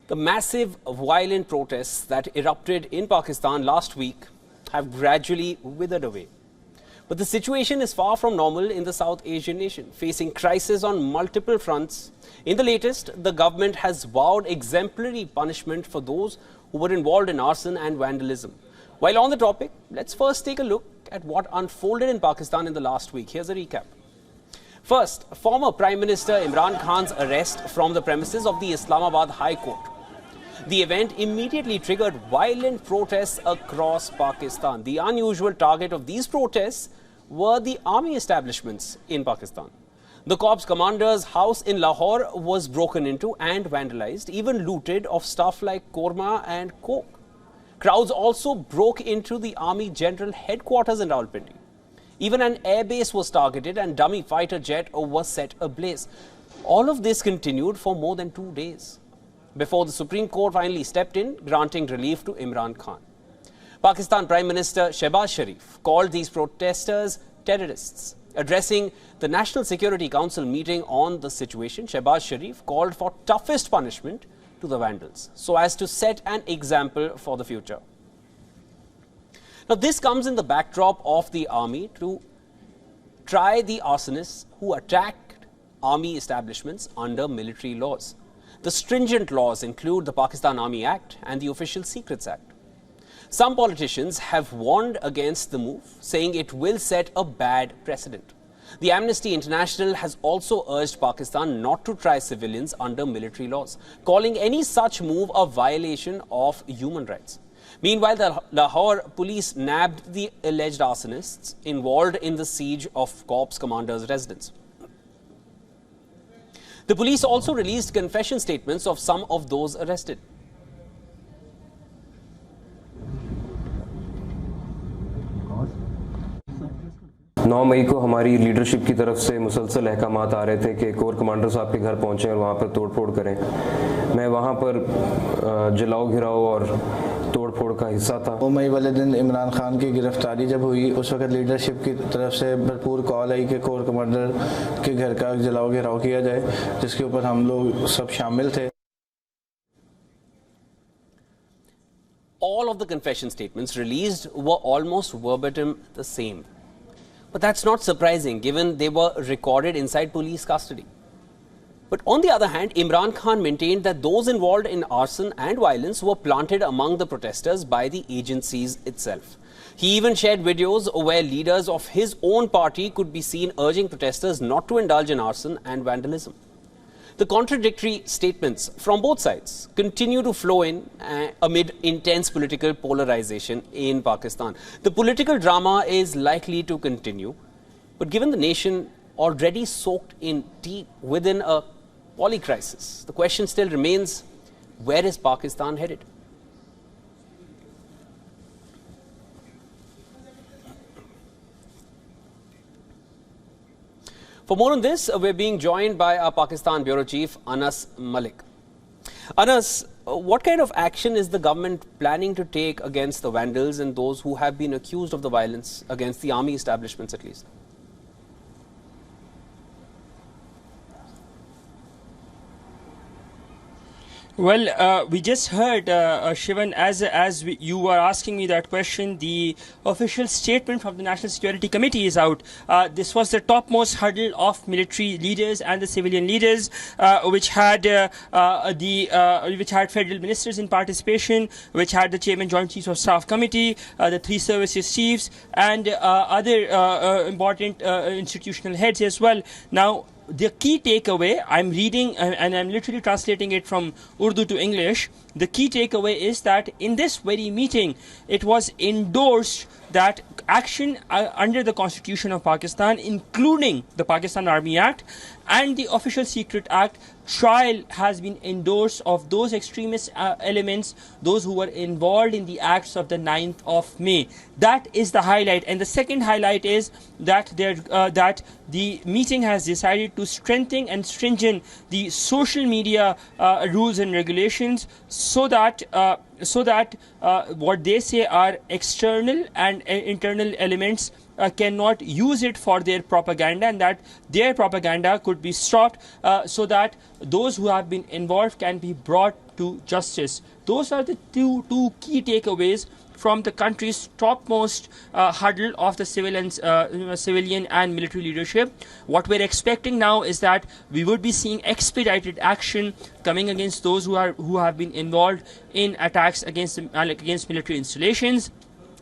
The massive violent protests that erupted in Pakistan last week have gradually withered away. But the situation is far from normal in the South Asian nation, facing crisis on multiple fronts. In the latest, the government has vowed exemplary punishment for those who were involved in arson and vandalism. While on the topic, let's first take a look at what unfolded in Pakistan in the last week. Here's a recap. First, former Prime Minister Imran Khan's arrest from the premises of the Islamabad High Court. The event immediately triggered violent protests across Pakistan. The unusual target of these protests were the army establishments in Pakistan. The corps commander's house in Lahore was broken into and vandalized, even looted of stuff like korma and coke. Crowds also broke into the army general headquarters in Rawalpindi. Even an airbase was targeted and dummy fighter jet was set ablaze. All of this continued for more than 2 days before the Supreme Court finally stepped in, granting relief to Imran Khan. Pakistan Prime Minister Shehbaz Sharif called these protesters terrorists. Addressing the National Security Council meeting on the situation, Shehbaz Sharif called for toughest punishment to the vandals so as to set an example for the future. Now, this comes in the backdrop of the army to try the arsonists who attacked army establishments under military laws. The stringent laws include the Pakistan Army Act and the Official Secrets Act. Some politicians have warned against the move, saying it will set a bad precedent. The Amnesty International has also urged Pakistan not to try civilians under military laws, calling any such move a violation of human rights. Meanwhile, the Lahore police nabbed the alleged arsonists involved in the siege of corps commander's residence. The police also released confession statements of some of those arrested. नौ मई को हमारी leadership की तरफ से मुसलसल अहकामात आ रहे थे कि core commander साहब के घर पहुंचें और वहां पर तोड़फोड़ करें। मैं वहां पर जलाओ घिराओ और तोड़फोड़ का हिस्सा था। 9 मई वाले दिन इमरान खान की गिरफ्तारी जब हुई, उस वक्त लीडरशिप की तरफ से भरपूर कॉल आई कि कोर कमांडर के घर का जलाओ घिराव किया जाए, जिसके ऊपर हम लोग सब शामिल थे। All of the confession statements released were almost verbatim the same. But that's not surprising given they were recorded inside police custody. But on the other hand, Imran Khan maintained that those involved in arson and violence were planted among the protesters by the agencies itself. He even shared videos where leaders of his own party could be seen urging protesters not to indulge in arson and vandalism. The contradictory statements from both sides continue to flow in amid intense political polarization in Pakistan. The political drama is likely to continue, but given the nation already soaked in deep within a polycrisis, the question still remains, where is Pakistan headed? For more on this, we're being joined by our Pakistan Bureau Chief, Anas Malik. Anas, what kind of action is the government planning to take against the vandals and those who have been accused of the violence against the army establishments at least? Well, we just heard, Shivan, you were asking me that question, the official statement from the National Security Committee is out. This was the topmost hurdle of military leaders and the civilian leaders, which had federal ministers in participation, which had the chairman, Joint Chiefs of Staff Committee, the 3 services chiefs, and other important institutional heads as well. Now, the key takeaway, I'm reading and I'm literally translating it from Urdu to English. The key takeaway is that in this very meeting, it was endorsed that action under the Constitution of Pakistan, including the Pakistan Army Act and the Official Secret Act, trial has been endorsed of those extremist elements, those who were involved in the acts of the 9th of May. That is the highlight. And the second highlight is that the meeting has decided to strengthen and stringent the social media rules and regulations so that what they say are external and internal elements cannot use it for their propaganda, and that their propaganda could be stopped so that those who have been involved can be brought to justice. Those are the two key takeaways from the country's topmost huddle of the civilian and military leadership. What we're expecting now is that we would be seeing expedited action coming against those who have been involved in attacks against military installations.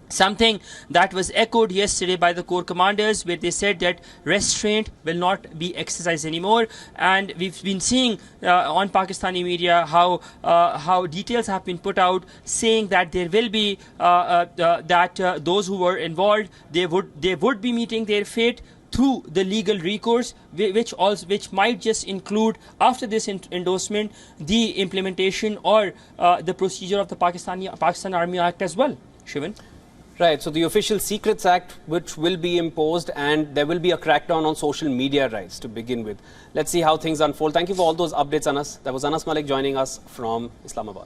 Something that was echoed yesterday by the Corps commanders, where they said that restraint will not be exercised anymore. And we've been seeing on Pakistani media how details have been put out saying that there will be those who were involved, they would be meeting their fate through the legal recourse, which might just include, after this endorsement, the implementation or the procedure of the Pakistan Army Act as well. Shivan? Right, so the Official Secrets Act, which will be imposed, and there will be a crackdown on social media rights to begin with. Let's see how things unfold. Thank you for all those updates, Anas. That was Anas Malik joining us from Islamabad.